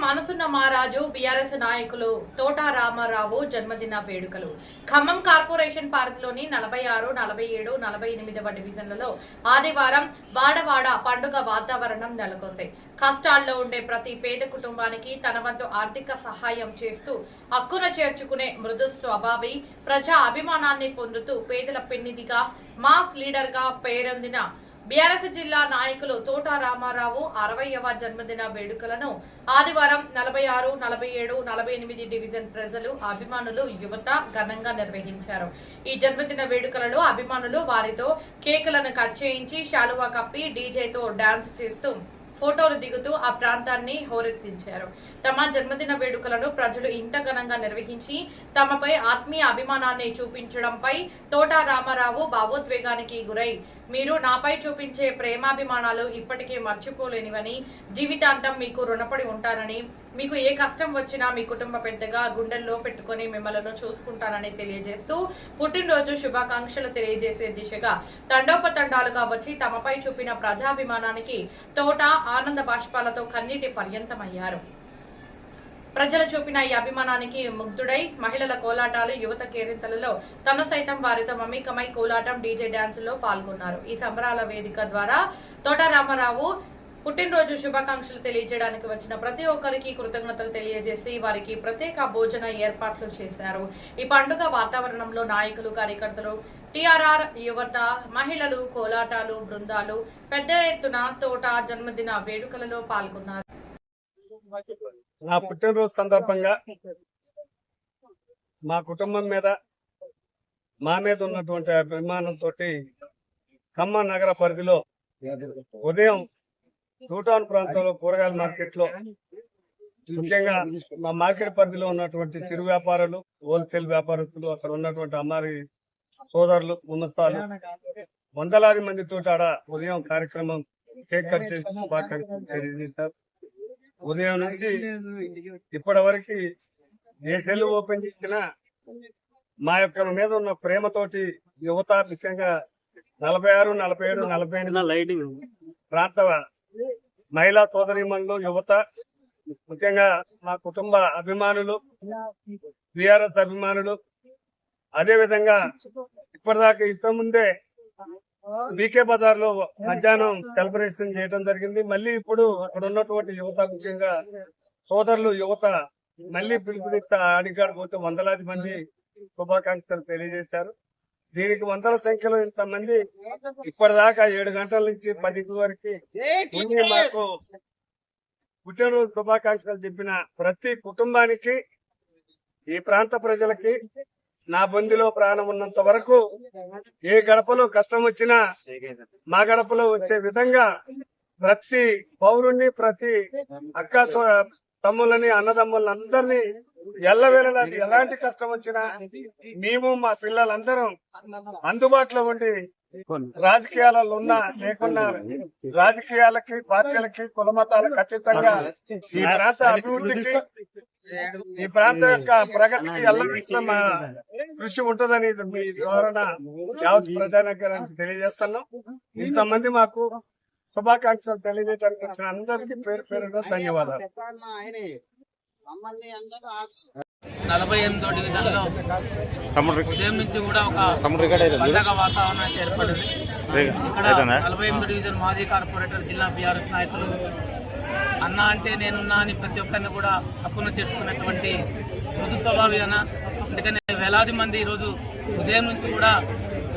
మనసున్న మహారాజు బీఆర్ఎస్ నాయకులు తోట రామారావు జన్మదిన వేడుకలు ఖమ్మం కార్పొరేషన్ పార్కులోని 46, 47, 48వ డివిజన్లలో ఆదివారం వాడవాడ పండుగ వాతావరణం నెలకొంది. కష్టాల్లో ఉండే ప్రతి పేద కుటుంబానికి తన వంతు ఆర్థిక సహాయం చేస్తూ హక్కున చేర్చుకునే మృదు స్వభావి ప్రజా అభిమానాన్ని పొందుతూ పేదల పెన్నిదిగా మాస్ లీడర్ గా పేరొందిన బీఆర్ఎస్ జిల్లా నాయకులు తోట రామారావు 60వ జన్మదిన వేడుకలను ఆదివారం 46, 47, 48 డివిజన్ ప్రజలు, అభిమానులు, యువత ఘనంగా నిర్వహించారు. ఈ జన్మదిన వేడుకలలో అభిమానులు వారితో కేకులను కట్ చేయించి శాలువా కప్పి డీజేతో డాన్స్ చేస్తూ ఫోటోలు దిగుతూ ఆ ప్రాంతాన్ని హోరెత్తించారు. తమ జన్మదిన వేడుకలను ప్రజలు ఇంత ఘనంగా నిర్వహించి తమపై ఆత్మీయ అభిమానాన్ని చూపించడంపై తోట రామారావు భావోద్వేగానికి గురై, మీరు నాపై చూపించే ప్రేమాభిమానాలు ఇప్పటికీ మర్చిపోలేనివని, జీవితాంతం మీకు రుణపడి ఉంటానని, మీకు ఏ కష్టం వచ్చినా మీ కుటుంబ పెద్దగా గుండెల్లో పెట్టుకుని మిమ్మల్ని చూసుకుంటానని తెలియజేస్తూ పుట్టినరోజు శుభాకాంక్షలు తెలియజేసే దిశగా తండోపతండాలుగా వచ్చి తమపై చూపిన ప్రజాభిమానానికి తోట ఆనంద బాష్పాలతో కన్నీటి పర్యంతమయ్యారు. ప్రజలు చూపిన ఈ అభిమానానికి ముగ్ధుడై మహిళల కోలాటాలు, యువత కేరింతలలో తను సైతం వారితో మమేకమై కోలాటం, డీజే డాన్సుల్లో పాల్గొన్నారు. ఈ సంబరాల వేదిక ద్వారా తోట రామారావు పుట్టినరోజు శుభాకాంక్షలు తెలియజేయడానికి వచ్చిన ప్రతి ఒక్కరికి కృతజ్ఞతలు తెలియజేసి వారికి ప్రత్యేక భోజన ఏర్పాట్లు చేశారు. ఈ పండుగ వాతావరణంలో నాయకులు, కార్యకర్తలు, టీఆర్ఆర్ యువత, మహిళలు, కోలాటాలు బృందాలు పెద్ద ఎత్తున తోట జన్మదిన వేడుకలలో పాల్గొన్నారు. నా పుట్టినరోజు సందర్భంగా మా కుటుంబం మీద, మా మీద ఉన్నటువంటి అభిమానంతో ఖమ్మం నగర పరిధిలో ఉదయం టూటౌన్ ప్రాంతంలో కూరగాయల మార్కెట్ లో, ముఖ్యంగా మా మార్కెట్ పరిధిలో ఉన్నటువంటి చిరు వ్యాపారులు, హోల్సేల్ వ్యాపారస్తులు, అక్కడ ఉన్నటువంటి అమ్మారి సోదరులు, గుమస్తాలు, వందలాది మందితో ఆడ ఉదయం కార్యక్రమం కేక్ కట్ చేసి చేశారు. ఉదయం నుంచి ఇప్పటి వరకు ఏ సెల్ ఓపెన్ చేసినా మా యొక్క మీద ఉన్న ప్రేమతోటి యువత, ముఖ్యంగా 46, 47, 48 ప్రాంత మహిళా సోదరీమణులు, యువత, ముఖ్యంగా మా కుటుంబ అభిమానులు, బీఆర్ఎస్ అభిమానులు, అదేవిధంగా ఇప్పటిదాకా ఇంతకుముందే బీకే బజార్ లో మధ్యాహ్నం సెలబ్రేషన్ చేయడం జరిగింది. మళ్ళీ ఇప్పుడు అక్కడ ఉన్నటువంటి యువత, ముఖ్యంగా సోదరులు, యువత మళ్ళీ పిలుపునిస్తా అడిగాడు పోతే వందలాది మంది శుభాకాంక్షలు తెలియజేశారు. దీనికి వందల సంఖ్యలో ఇంతమంది ఇప్పటిదాకా 7 గంటల నుంచి 10 వరకు మాకు పుట్టినరోజు శుభాకాంక్షలు చెప్పిన ప్రతి కుటుంబానికి, ఈ ప్రాంత ప్రజలకి నా బొందిలో ప్రాణం ఉన్నంత వరకు ఏ గడపలో కష్టం వచ్చినా మా గడపలో వచ్చే విధంగా ప్రతి పౌరుణ్ణి, ప్రతి అక్క తమ్ములని, అన్నదమ్ములని అందరినీ ఎల్లవేళలా ఎలాంటి కష్టం వచ్చినా మేము, మా పిల్లలందరం అందుబాటులో ఉండి, రాజకీయాలలో ఉన్నా లేకున్నా రాజకీయాలకి, పార్టీలకి, కులమతాలకు అతీతంగా ఈ ప్రాంత అభివృద్ధికి, ఈ ప్రాంతం యొక్క ప్రగతికి ఎల్లవేళలా మా కృషి ఉంటుందని మీ ద్వారా యావత్ ప్రజానగరానికి తెలియజేస్తున్నాం. ఇంతమంది మాకు శుభాకాంక్షలు తెలియజేయడానికి వచ్చిన అందరికీ పేరు పేరుగా ధన్యవాదాలు. 48వ డివిజన్లో ఉదయం నుంచి కూడా ఒక పండగ వాతావరణం అయితే ఏర్పడింది. ఇక్కడ 48వ డివిజన్ మాజీ కార్పొరేటర్, జిల్లా బీఆర్ఎస్ నాయకులు అన్న అంటే నేనున్నా అని ప్రతి ఒక్కరిని కూడా హక్కున చేర్చుకున్నటువంటి మృదు స్వభావి అన్న. అందుకని వేలాది మంది ఈరోజు ఉదయం నుంచి కూడా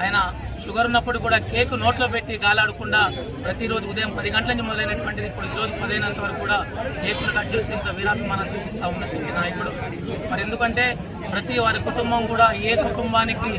ఆయన షుగర్ ఉన్నప్పుడు కూడా కేకు నోట్లో పెట్టి గాలాడకుండా ప్రతిరోజు ఉదయం 10 గంటల నుంచి మొదలైనటువంటిది ఇప్పుడు ఈరోజు 10 అయినంత వరకు కూడా కేకులు కట్ చేసి ఇంత వీరాభిమానం చూపిస్తా ఉన్నటువంటి నాయకుడు. మరి ఎందుకంటే ప్రతి వారి కుటుంబం కూడా ఏ కుటుంబానికి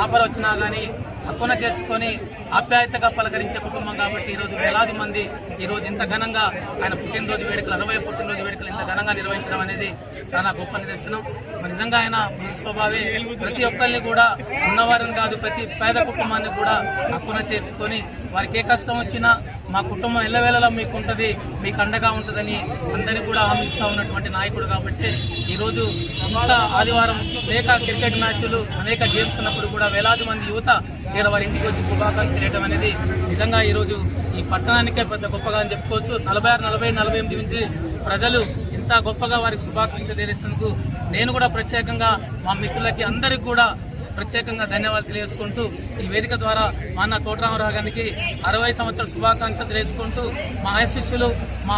ఆపద వచ్చినా కానీ హక్కున చేర్చుకొని ఆప్యాయతగా పలకరించే కుటుంబం కాబట్టి ఈరోజు వేలాది మంది ఈరోజు ఇంత ఘనంగా ఆయన పుట్టినరోజు వేడుకలు, 60వ పుట్టినరోజు వేడుకలు ఇంత ఘనంగా నిర్వహించడం అనేది చాలా గొప్ప నిదర్శనం. మరి నిజంగా ఆయన స్వభావే ప్రతి ఒక్కరిని కూడా, ఉన్నవారిని కాదు ప్రతి పేద కుటుంబాన్ని కూడా హక్కున చేర్చుకొని వారికి ఏ కష్టం వచ్చినా మా కుటుంబం ఎల్లవేళలా మీకు ఉంటుంది, మీకు అండగా ఉంటుందని అందరినీ కూడా హామీస్తూ ఉన్నటువంటి నాయకుడు. కాబట్టి ఈరోజు ఇంత ఆదివారం అనేక క్రికెట్ మ్యాచ్లు, అనేక గేమ్స్ ఉన్నప్పుడు కూడా వేలాది మంది యువత ఇక్కడ వారి ఇంటికి వచ్చి శుభాకాంక్షలు తెలియడం అనేది నిజంగా ఈరోజు ఈ పట్టణానికే పెద్ద గొప్పగా అని చెప్పుకోవచ్చు. 46, 47, 48 నుంచి ప్రజలు ఇంత ఇంత గొప్పగా వారికి శుభాకాంక్షలు తెలియజేసినందుకు నేను కూడా ప్రత్యేకంగా మా మిత్రులకి అందరికీ కూడా ప్రత్యేకంగా ధన్యవాదాలు తెలియజేసుకుంటూ ఈ వేదిక ద్వారా మా అన్న తోటరామారావు గారికి 60 సంవత్సరాల శుభాకాంక్షలు తెలియజేసుకుంటూ మా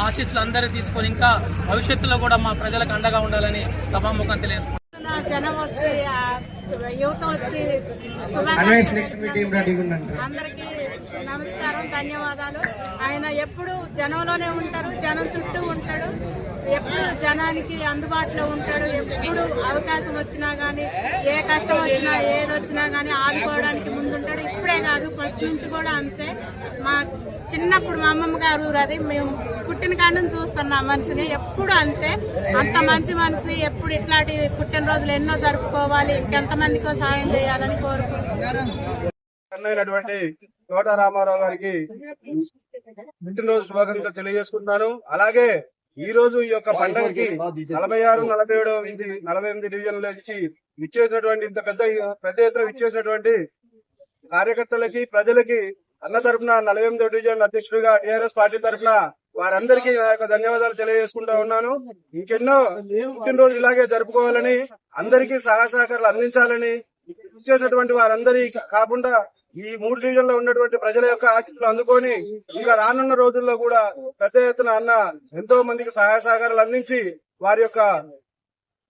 ఆశీస్సులు అందరూ తీసుకొని ఇంకా భవిష్యత్తులో కూడా మా ప్రజలకు అండగా ఉండాలని సభాముఖం తెలియజేసుకుంటున్నాను. జనం వచ్చి యువత వచ్చి అందరికీ నమస్కారం, ధన్యవాదాలు. ఆయన ఎప్పుడు జనంలోనే ఉంటారు, జనం చుట్టూ ఉంటాడు, ఎప్పుడు జనానికి అందుబాటులో ఉంటాడు. ఎప్పుడు అవకాశం వచ్చినా గానీ, ఏ కష్టం వచ్చినా ఏది వచ్చినా గానీ ఆదుకోవడానికి ముందుంటాడు. ఇప్పుడే కాదు, ఫస్ట్ నుంచి కూడా అంతే. మా చిన్నప్పుడు మా అమ్మమ్మ గారు అది మేము పుట్టిన కాడ నుంచి చూస్తున్నాం మనిషిని, ఎప్పుడు అంతే. అంత మంచి మనిషి, ఎప్పుడు ఇట్లాంటి పుట్టినరోజులు ఎన్నో జరుపుకోవాలి, ఇంకెంతమందికో సాయం చేయాలని కోరుకుంటున్నాను. అయినటువంటి తోట రామారావు గారికి పుట్టినరోజు శుభాకాంక్షలు తెలియజేసుకుంటున్నాను. అలాగే ఈ రోజు ఈ యొక్క పండుగకి 46, 47, 48 డివిజన్లు ఇచ్చి విచ్చేసినటువంటి ఇంత పెద్ద ఎత్తున విచ్చేసినటువంటి కార్యకర్తలకి, ప్రజలకి అన్న తరఫున 48 డివిజన్ అధ్యక్షుడిగా టీఆర్ఎస్ పార్టీ తరఫున వారందరికీ నా యొక్క ధన్యవాదాలు తెలియజేసుకుంటా ఉన్నాను. ఇంకెన్నో పుట్టినరోజు ఇలాగే జరుపుకోవాలని, అందరికీ సహాయ సహకారాలు అందించాలని, ఇచ్చేసినటువంటి వారందరి కాకుండా ఈ 3 డివిజన్లో ఉన్నటువంటి ప్రజల యొక్క ఆశీస్సులు అందుకొని ఇంకా రానున్న రోజుల్లో కూడా పెద్ద ఎత్తున అన్న ఎంతో మందికి సహాయ సహకారాలు అందించి వారి యొక్క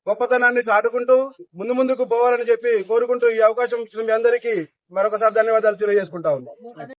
గొప్పతనాన్ని చాటుకుంటూ ముందుకు పోవాలని చెప్పి కోరుకుంటూ ఈ అవకాశం ఇచ్చిన మీ అందరికీ మరొకసారి ధన్యవాదాలు తెలియజేసుకుంటా ఉన్నాం.